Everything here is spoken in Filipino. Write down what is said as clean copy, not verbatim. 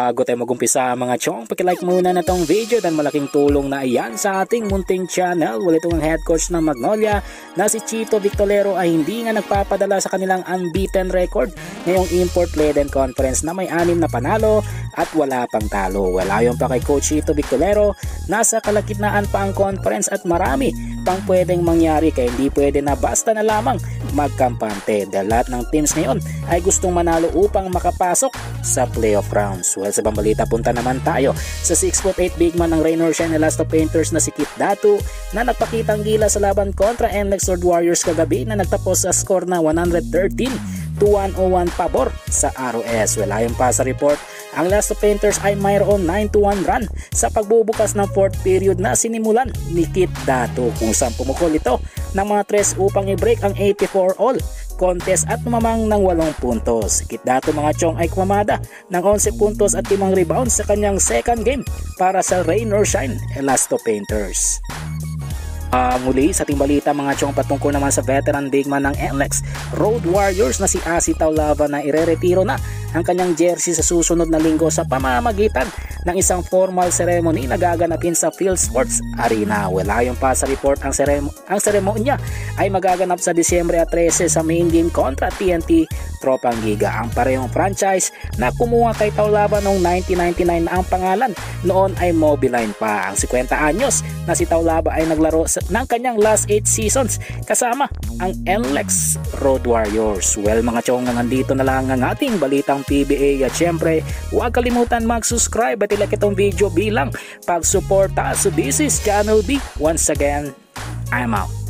Bago tayo mag-umpisa mga chong, pakilike muna na tong video dahil malaking tulong na iyan sa ating munting channel. Wala itong head coach ng Magnolia na si Chito Victolero ay hindi nga nagpapadala sa kanilang unbeaten record ngayong import-laden conference na may 6 na panalo at wala pang talo. Wala yung pa kay Coach Chito Victolero, nasa kalagitnaan pa ang conference at marami pang pwedeng mangyari kaya hindi pwede na basta na lamang magkampante dahil lahat ng teams ngayon ay gustong manalo upang makapasok sa playoff rounds. Well, sa pambalita punta naman tayo sa 6'8" big man ng Rain or Shine Elasto Painters na si Kit Datu na nagpakitang gila sa laban kontra NLEX Sword Warriors kagabi na nagtapos sa score na 113-101 pabor sa ROS. Well, ayon pa sa report, ang Elasto Painters ay mayroon 9-1 run sa pagbubukas ng 4th period na sinimulan ni Kit Datu kung saan pumukol ito ng mga 3 upang i-break ang 84 all contest at mamang ng 8 puntos. Kit Datu mga chong ay kumamada ng 11 puntos at 5 rebounds sa kanyang second game para sa Rain or Shine Elasto Painters. Muli sa ating balita mga chong patungkol naman sa veteran big man ng NLEX Road Warriors na si Asi Taulava na ireretiro na ang kanyang jersey sa susunod na linggo sa pamamagitan ng isang formal ceremony na gaganapin sa Field Sports Arena. Wala yung pa sa report ang seremonya ay magaganap sa Disyembre 13 sa main game kontra TNT Tropang Giga. Ang parehong franchise na kumuha kay Taulava noong 1999 na ang pangalan noon ay Mobiline pa. Ang 50 anyos na si Taulava ay naglaro ng kanyang last 8 seasons kasama ang NLEX Road Warriors. Well mga chong, nandito na lang ang ating balitang PBA at syempre huwag kalimutan mag-subscribe at ilike itong video bilang pagsuporta sa This is Channel B. Once again, I'm out.